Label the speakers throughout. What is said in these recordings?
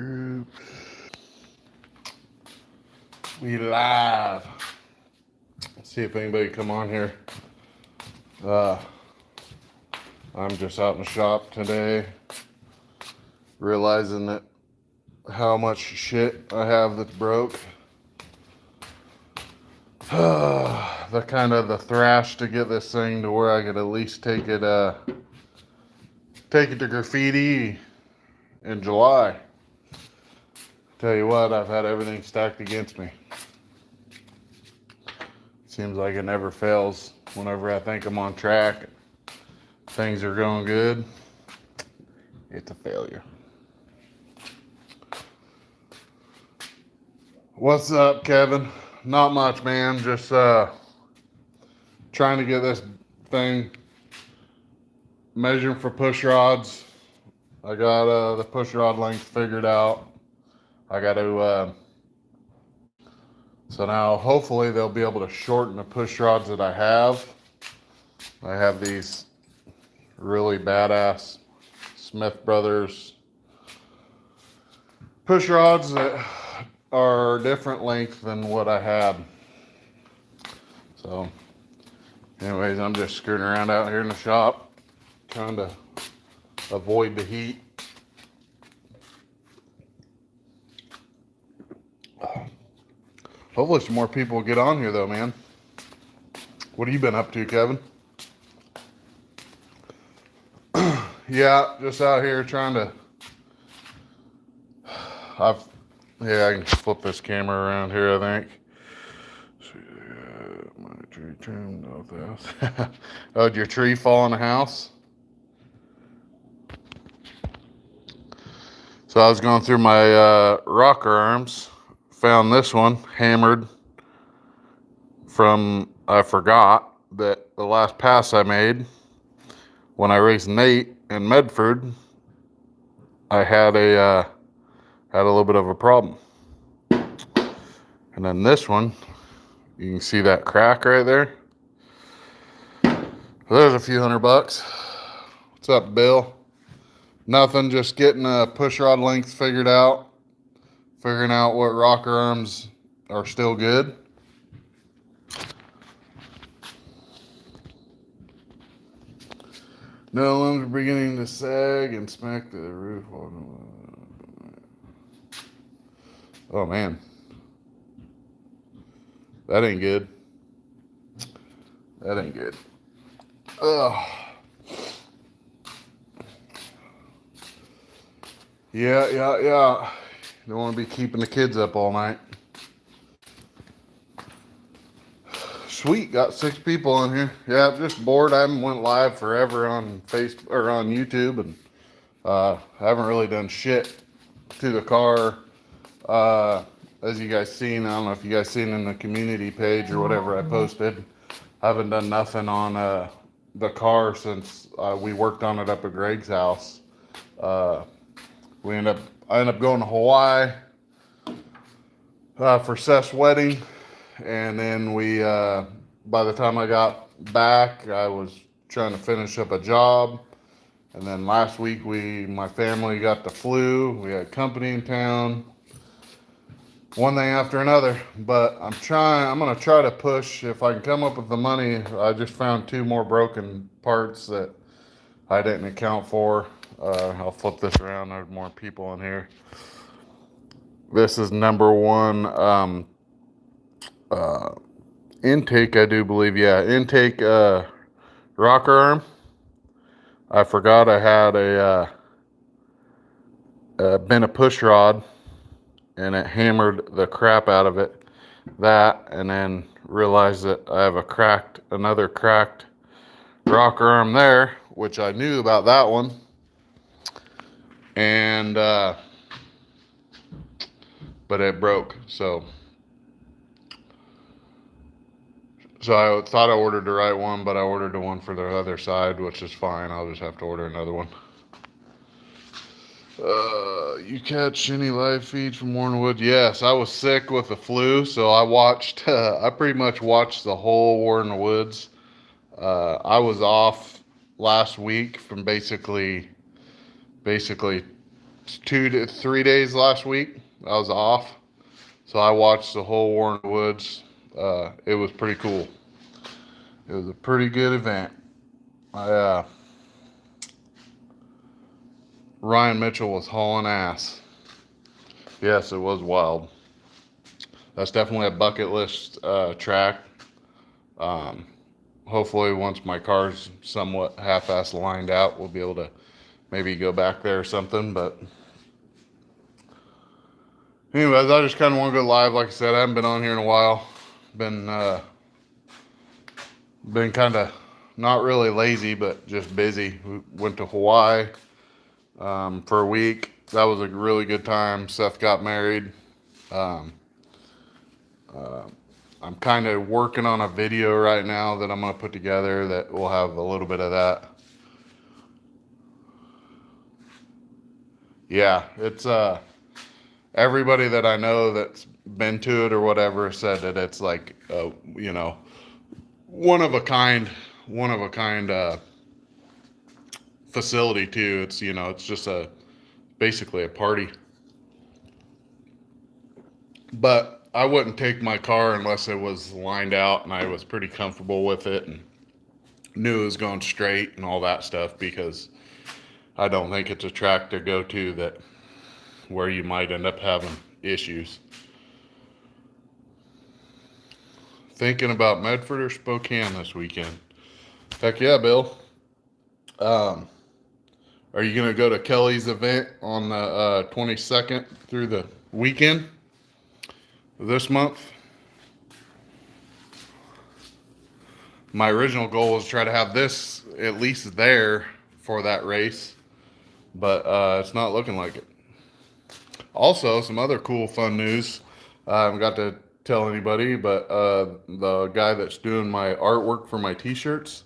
Speaker 1: group. We live. Let's see if anybody come on here. I'm just out in the shop today, realizing that how much shit I have that's broke. The thrash to get this thing to where I could at least take it to graffiti in July. Tell you what, I've had everything stacked against me. Seems like it never fails. Whenever I think I'm on track, things are going good, it's a failure. What's up, Kevin? Not much, man. Just trying to get this thing measuring for push rods. I got the push rod length figured out. I got to so now hopefully they'll be able to shorten the push rods that I have. I have these really badass Smith Brothers push rods that are different length than what I had. So anyways, I'm just scooting around out here in the shop trying to avoid the heat. Hopefully some more people will get on here though, man. What have you been up to, Kevin? Yeah, just out here trying to I can flip this camera around here, I think. My tree trimmed off the house. Oh, did your tree fall in the house? So I was going through my rocker arms, found this one hammered from, I forgot that the last pass I made when I raced Nate in Medford, I had a little bit of a problem. And then this one, you can see that crack right there. There's a few $100. What's up, Bill? Nothing, just getting a push rod length figured out. Figuring out what rocker arms are still good. No limbs are beginning to sag and smack the roof. Oh man. That ain't good. That ain't good. Ugh. Yeah. Don't want to be keeping the kids up all night. Sweet, got 6 people on here. Yeah, I'm just bored. I haven't went live forever on Facebook or on YouTube, and I haven't really done shit to the car. As you guys seen, I don't know if you guys seen in the community page or whatever I posted. I haven't done nothing on the car since we worked on it up at Greg's house. I ended up going to Hawaii for Seth's wedding, and then we by the time I got back, I was trying to finish up a job, and then last week my family got the flu. We had company in town, one thing after another. But I'm gonna try to push if I can come up with the money. I just found 2 more broken parts that I didn't account for. I'll flip this around. There's more people in here. This is number 1 intake, I do believe. Yeah, intake rocker arm. I forgot I had been a push rod, and it hammered the crap out of it. That, and then realized that I have another cracked rocker arm there, which I knew about that one. And but it broke. So I thought I ordered the right one, but I ordered the one for the other side, which is fine. I'll just have to order another one. You catch any live feeds from Warren Woods? Yes, I was sick with the flu, so I pretty much watched the whole Warren Woods. I was off last week from basically 2 to 3 days last week. I was off, so I watched the whole War in the Woods. It was pretty cool. It was a pretty good event. Ryan Mitchell was hauling ass. Yes, it was wild. That's definitely a bucket list track. Hopefully, once my car's somewhat half-ass lined out, we'll be able to maybe go back there or something. But anyways, I just kind of want to go live. Like I said, I haven't been on here in a while. Been kind of not really lazy, but just busy. We went to Hawaii for a week. That was a really good time. Seth got married. I'm kind of working on a video right now that I'm going to put together that will have a little bit of that. Yeah, it's everybody that I know that's been to it or whatever said that it's like one of a kind facility too. It's it's just basically a party. But I wouldn't take my car unless it was lined out and I was pretty comfortable with it and knew it was going straight and all that stuff, because I don't think it's a track to go to that where you might end up having issues. Thinking about Medford or Spokane this weekend. Heck yeah, Bill. Are you going to go to Kelly's event on the 22nd through the weekend this month? My original goal was to try to have this at least there for that race, but it's not looking like it. Also, some other cool, fun news. I haven't got to tell anybody, but the guy that's doing my artwork for my t-shirts,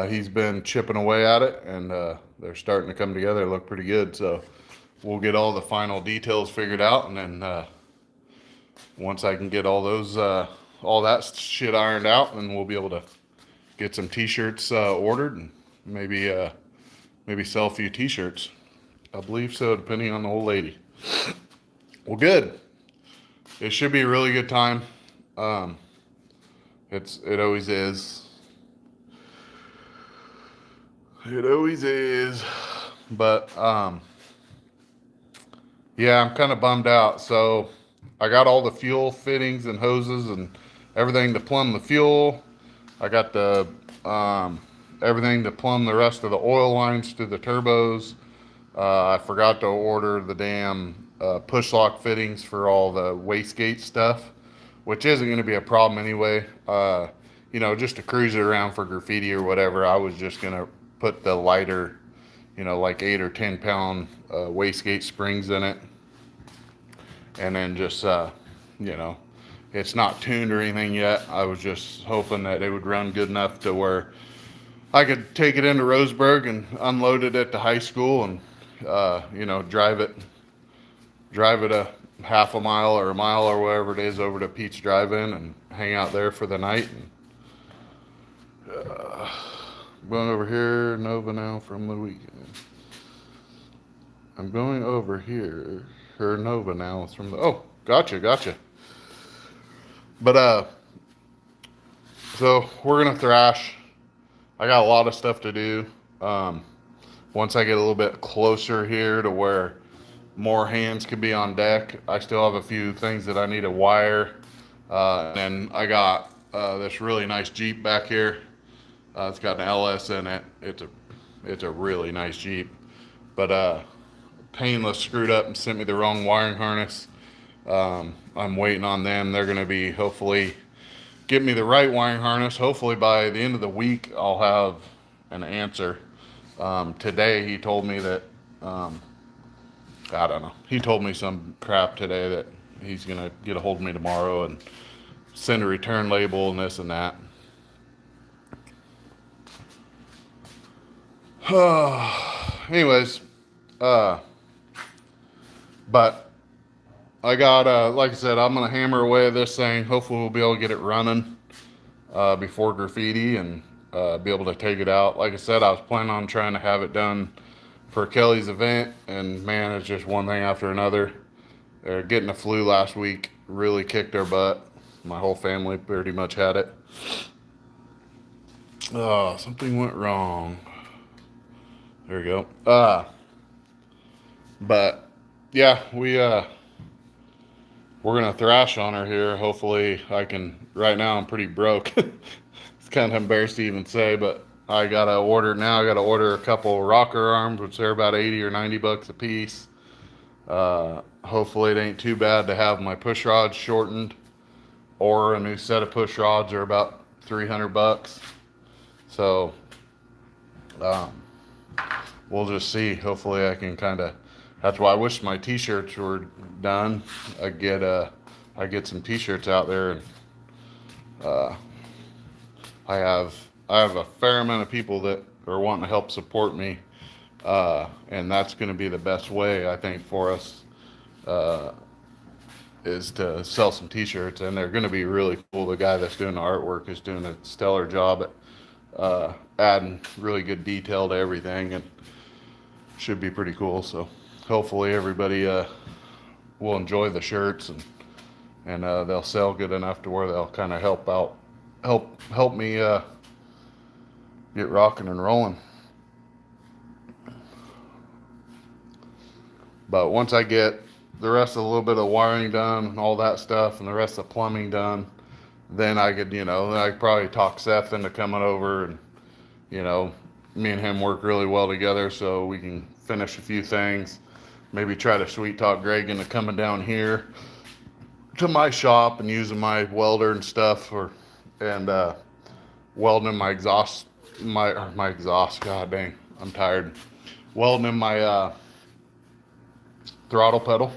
Speaker 1: he's been chipping away at it, and they're starting to come together. Look pretty good. So we'll get all the final details figured out, and then once I can get all those all that shit ironed out, then we'll be able to get some t-shirts ordered and maybe sell a few t-shirts. I believe so, depending on the old lady. Well, good. It should be a really good time. It always is. It always is. But yeah, I'm kind of bummed out. So I got all the fuel fittings and hoses and everything to plumb the fuel. I got the everything to plumb the rest of the oil lines to the turbos. I forgot to order the damn push lock fittings for all the wastegate stuff, which isn't going to be a problem anyway. Just to cruise it around for graffiti or whatever, I was just going to put the lighter, like 8 or 10 pound wastegate springs in it. And then just, it's not tuned or anything yet. I was just hoping that it would run good enough to where I could take it into Roseburg and unload it at the high school and, drive it a half a mile or a mile or wherever it is over to Pete's Drive-In and hang out there for the night. And going over here, Nova now from the weekend. I'm going over here, her Nova now is from the, oh, gotcha. But, so we're going to thrash. I got a lot of stuff to do. Once I get a little bit closer here to where more hands could be on deck, I still have a few things that I need to wire. And then I got this really nice Jeep back here. It's got an LS in it. It's a really nice Jeep. But Painless screwed up and sent me the wrong wiring harness. I'm waiting on them. They're going to be hopefully get me the right wiring harness. Hopefully by the end of the week I'll have an answer. Today he told me that I don't know. He told me some crap today that he's going to get a hold of me tomorrow and send a return label and this and that. Anyways, but I got, like I said, I'm going to hammer away at this thing. Hopefully we'll be able to get it running before graffiti and be able to take it out. Like I said, I was planning on trying to have it done for Kelly's event, and man, it's just one thing after another. Getting the flu last week really kicked our butt. My whole family pretty much had it. Oh, something went wrong. There we go. But yeah, we're gonna thrash on her here. Hopefully, I can. Right now, I'm pretty broke. It's kind of embarrassing to even say, but I gotta order now. I gotta order a couple rocker arms, which they're about 80 or 90 bucks a piece. Hopefully, it ain't too bad to have my push rods shortened, or a new set of push rods are about 300 bucks. So, um, we'll just see. Hopefully, I can kind of. That's why I wish my t-shirts were done. I get some t-shirts out there, and uh, I have a fair amount of people that are wanting to help support me, and that's going to be the best way I think for us is to sell some t-shirts, and they're going to be really cool. The guy that's doing the artwork is doing a stellar job at adding really good detail to everything, and should be pretty cool. So hopefully everybody will enjoy the shirts, and they'll sell good enough to where they'll kind of help me get rocking and rolling. But once I get the rest of a little bit of wiring done and all that stuff, and the rest of the plumbing done, then I could, then I could probably talk Seth into coming over, and me and him work really well together, so we can finish a few things. Maybe try to sweet talk Greg into coming down here to my shop and using my welder and stuff, and welding in my exhaust, my exhaust. God dang, I'm tired. Welding in my throttle pedal.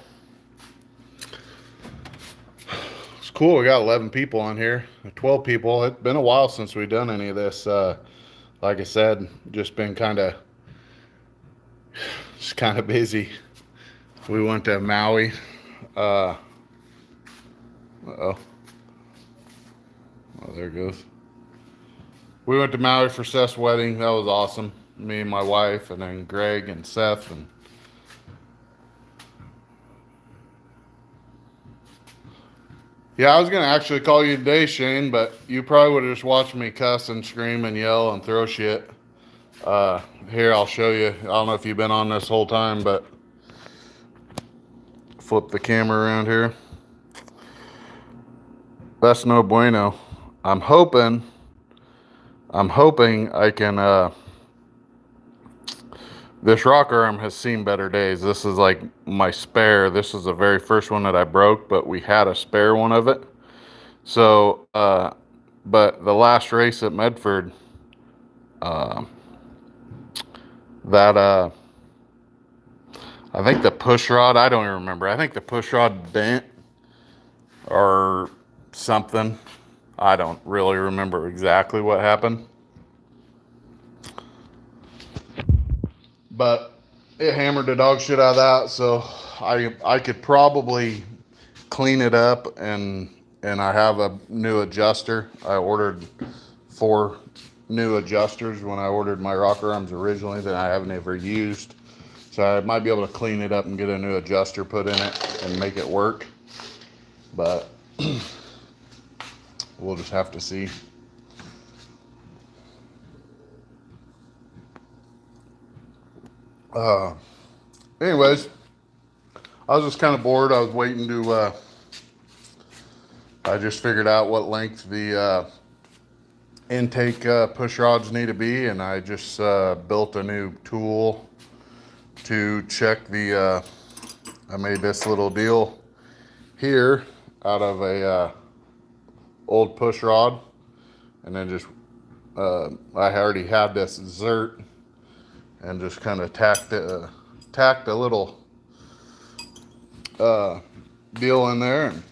Speaker 1: It's cool. We got 11 people on here, 12 people. It's been a while since we've done any of this. Like I said, just been kind of busy. We went to Maui. Oh, there it goes. We went to Maui for Seth's wedding. That was awesome. Me and my wife, and then Greg and Seth, and yeah, I was gonna actually call you today, Shane, but you probably would have just watched me cuss and scream and yell and throw shit. Here, I'll show you. I don't know if you've been on this whole time, but flip the camera around here. That's no bueno. I'm hoping I can, this rocker arm has seen better days. This is like my spare. This is the very first one that I broke, but we had a spare one of it. So, but the last race at Medford, I think the push rod, I don't even remember. I think the push rod bent or something. I don't really remember exactly what happened. But it hammered the dog shit out of that, so I could probably clean it up, and I have a new adjuster. I ordered 4 new adjusters when I ordered my rocker arms originally that I haven't ever used. So I might be able to clean it up and get a new adjuster put in it and make it work. But we'll just have to see. Anyways, I was just kind of bored. I was waiting to, I just figured out what length the intake push rods need to be, and I just built a new tool to check the, I made this little deal here out of a old push rod, and then just, I already had this Zert, and just kind of tacked a little deal in there, and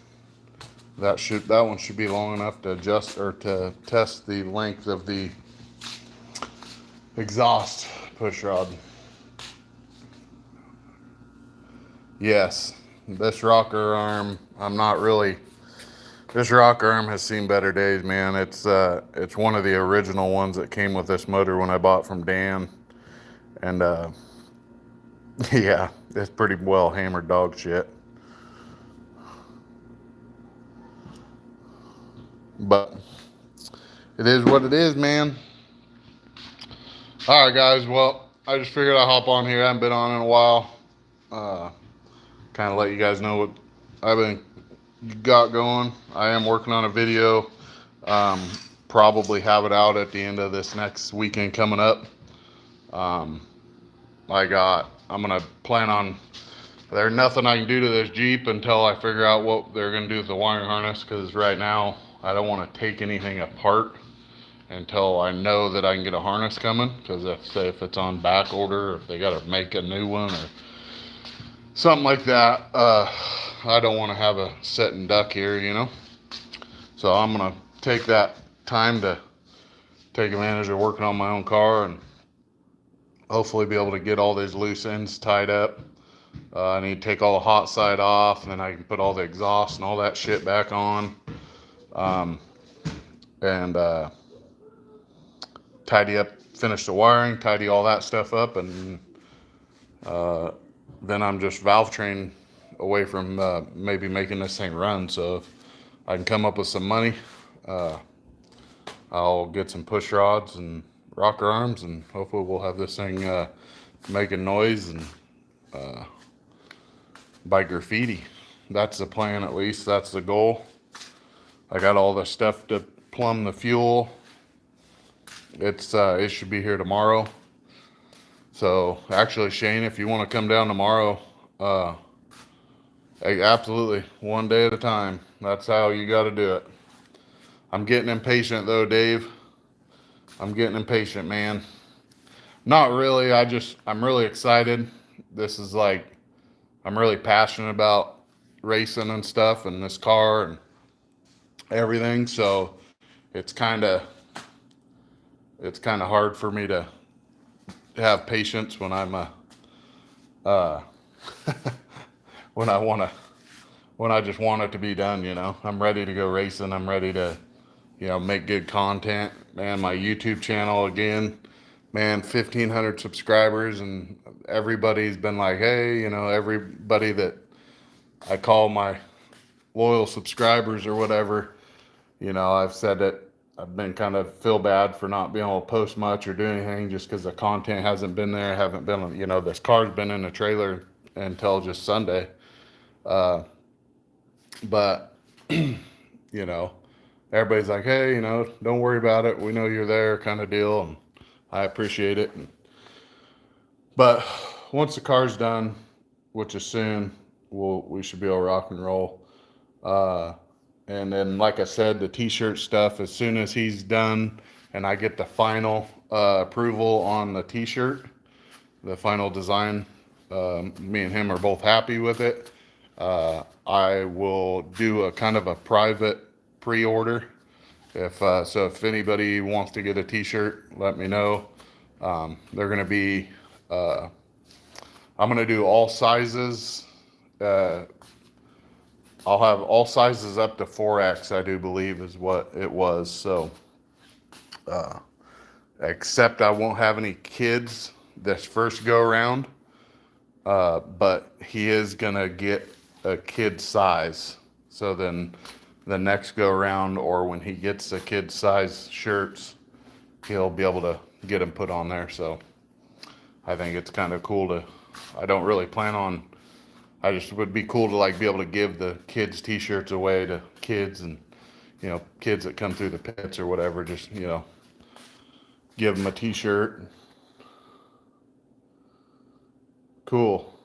Speaker 1: that one should be long enough to adjust or to test the length of the exhaust push rod. Yes, this rocker arm, this rocker arm has seen better days, man. It's one of the original ones that came with this motor when I bought from Dan, and Yeah, it's pretty well hammered dog shit. But it is what it is, man. All right, guys. Well, I just figured I'd hop on here. I haven't been on in a while. Uh, kind of let you guys know what I've been got going. I am working on a video. Um, Probably have it out at the end of this next weekend coming up. Um, I'm gonna plan on. There's nothing I can do to this Jeep until I figure out what they're gonna do with the wiring harness. Because right now I don't want to take anything apart until I know that I can get a harness coming. Because if it's on back order, or if they gotta make a new one or something like that, I don't want to have a sitting duck here, you know. So I'm gonna take that time to take advantage of working on my own car and hopefully be able to get all these loose ends tied up. I need to take all the hot side off, and then I can put all the exhaust and all that shit back on, um, and tidy up, finish the wiring, tidy all that stuff up, and uh, then I'm just valve train away from maybe making this thing run. So if I can come up with some money, uh, I'll get some push rods and rocker arms, and hopefully we'll have this thing making noise and by graffiti. That's the plan, at least. That's the goal. I got all the stuff to plumb the fuel. It should be here tomorrow. So actually, Shane, if you want to come down tomorrow, uh, absolutely, one day at a time. That's how you got to do it. I'm getting impatient though, Dave. I'm getting impatient, man. Not really. I'm really excited. This is like, I'm really passionate about racing and stuff and this car and everything. So it's kind of it's kind of hard for me to have patience when I'm uh, when I want to when I just want it to be done. You know, I'm ready to go racing. I'm ready to make good content. Man, my YouTube channel again, man, 1,500 subscribers, and everybody's been like, hey, everybody that I call my loyal subscribers or whatever, I've said that I've been kind of feel bad for not being able to post much or do anything just because the content hasn't been there. Haven't been, this car's been in the trailer until just Sunday. Uh, but, you know, everybody's like, hey, don't worry about it. We know you're there, kind of deal. And I appreciate it. But once the car's done, which is soon, we should be able to rock and roll. And then, like I said, the t-shirt stuff, as soon as he's done and I get the final approval on the t-shirt, the final design, me and him are both happy with it. I will do a kind of a private pre-order. If anybody wants to get a t-shirt, let me know. They're going to be, I'm going to do all sizes. Uh, I'll have all sizes up to 4X, I do believe is what it was. So, except I won't have any kids this first go around. But he is gonna get a kid size. So then the next go around, or when he gets the kid size shirts, he'll be able to get them put on there. So I think it's kind of cool I don't really plan on, I just would be cool to like be able to give the kids t-shirts away to kids and, kids that come through the pits or whatever, just, give them a t-shirt. Cool.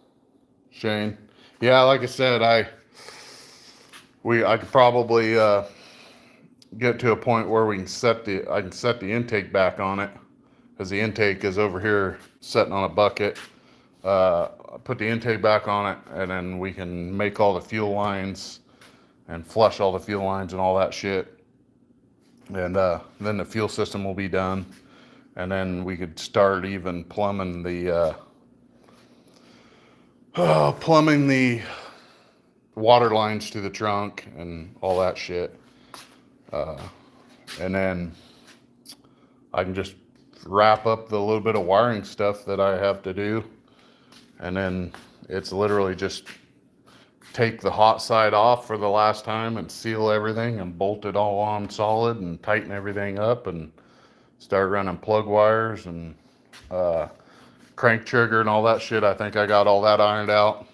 Speaker 1: Shane. Yeah, like I said, I could probably get to a point where I can set the intake back on it, because the intake is over here sitting on a bucket. Put the intake back on it, and then we can make all the fuel lines and flush all the fuel lines and all that shit. And then the fuel system will be done, and then we could start even plumbing the water lines to the trunk and all that shit. And then I can just wrap up the little bit of wiring stuff that I have to do, and then it's literally just take the hot side off for the last time and seal everything and bolt it all on solid and tighten everything up and start running plug wires and crank trigger and all that shit. I think I got all that ironed out.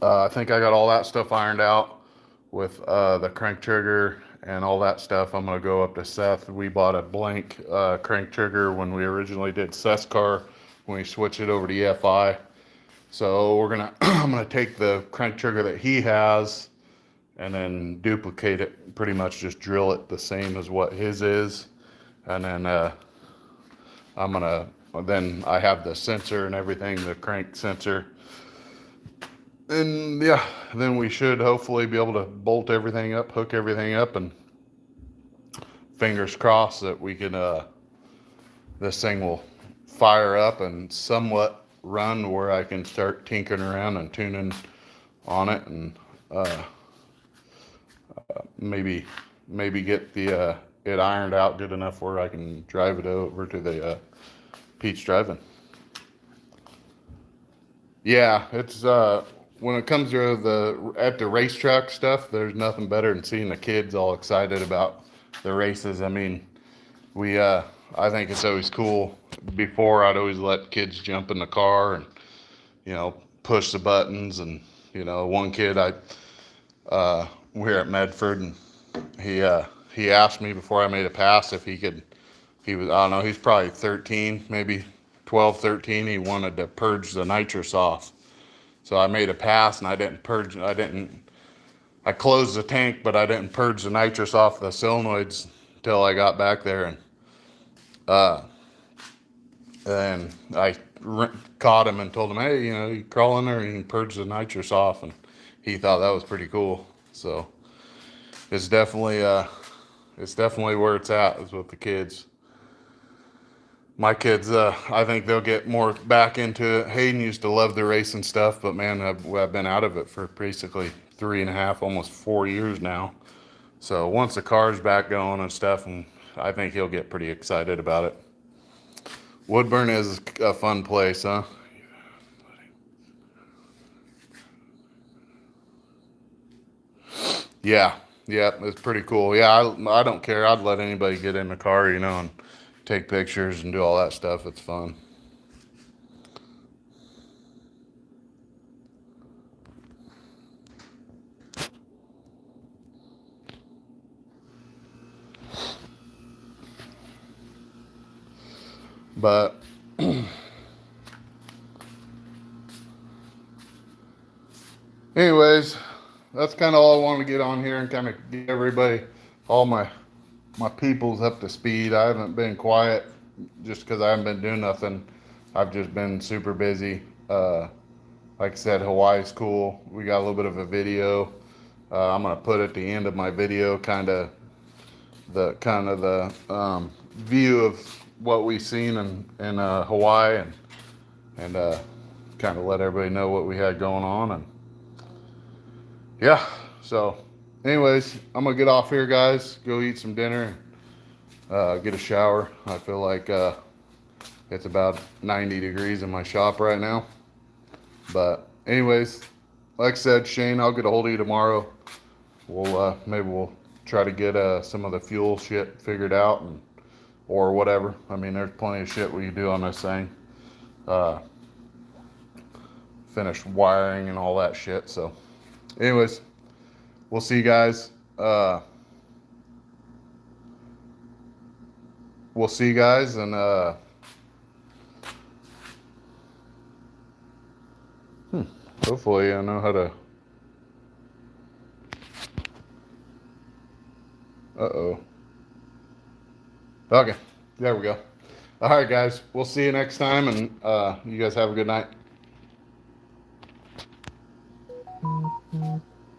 Speaker 1: I think I got all that stuff ironed out with the crank trigger and all that stuff. I'm going to go up to Seth. We bought a blank crank trigger when we originally did Seth's car, when we switched it over to EFI. So we're gonna I'm gonna take the crank trigger that he has and then duplicate it, pretty much just drill it the same as what his is, and then then I have the sensor and everything, the crank sensor, and yeah, then we should hopefully be able to bolt everything up, hook everything up, and fingers crossed that we can this thing will fire up and somewhat run where I can start tinkering around and tuning on it, and maybe get the it ironed out good enough where I can drive it over to the Pete's Drive-In. Yeah, it's when it comes to the racetrack stuff, there's nothing better than seeing the kids all excited about the races. I mean, I think it's always cool. Before, I'd always let kids jump in the car and, push the buttons. And, one kid, we're at Medford, and he asked me before I made a pass if he was, I don't know, he's probably 13, maybe 12, 13. He wanted to purge the nitrous off. So I made a pass, and I closed the tank, but I didn't purge the nitrous off the solenoids until I got back there. And I caught him and told him, hey, you crawl in there and you can purge the nitrous off. And he thought that was pretty cool. So it's definitely where it's at, is with the kids. My kids, I think they'll get more back into it. Hayden used to love the racing stuff, but man, I've been out of it for basically 3.5, almost 4 years now. So once the car's back going and stuff, and I think he'll get pretty excited about it. Woodburn is a fun place, huh? Yeah, it's pretty cool. Yeah, I don't care. I'd let anybody get in the car, and take pictures and do all that stuff. It's fun. But anyways, that's kind of all I wanted to get on here and kind of get everybody, all my peoples up to speed. I haven't been quiet just because I haven't been doing nothing. I've just been super busy. Like I said, Hawaii's cool. We got a little bit of a video. I'm gonna put at the end of my video kind of the view of what we've seen in Hawaii, and kind of let everybody know what we had going on. And yeah, so anyways, I'm gonna get off here, guys, go eat some dinner, get a shower. I feel like it's about 90 degrees in my shop right now. But anyways, like I said, Shane, I'll get a hold of you tomorrow. Maybe we'll try to get some of the fuel shit figured out, or whatever. I mean, there's plenty of shit we can do on this thing. Finish wiring and all that shit. So anyways, we'll see you guys. We'll see you guys, and hopefully I know how to. Uh-oh. Okay, there we go. All right, guys, we'll see you next time, and you guys have a good night.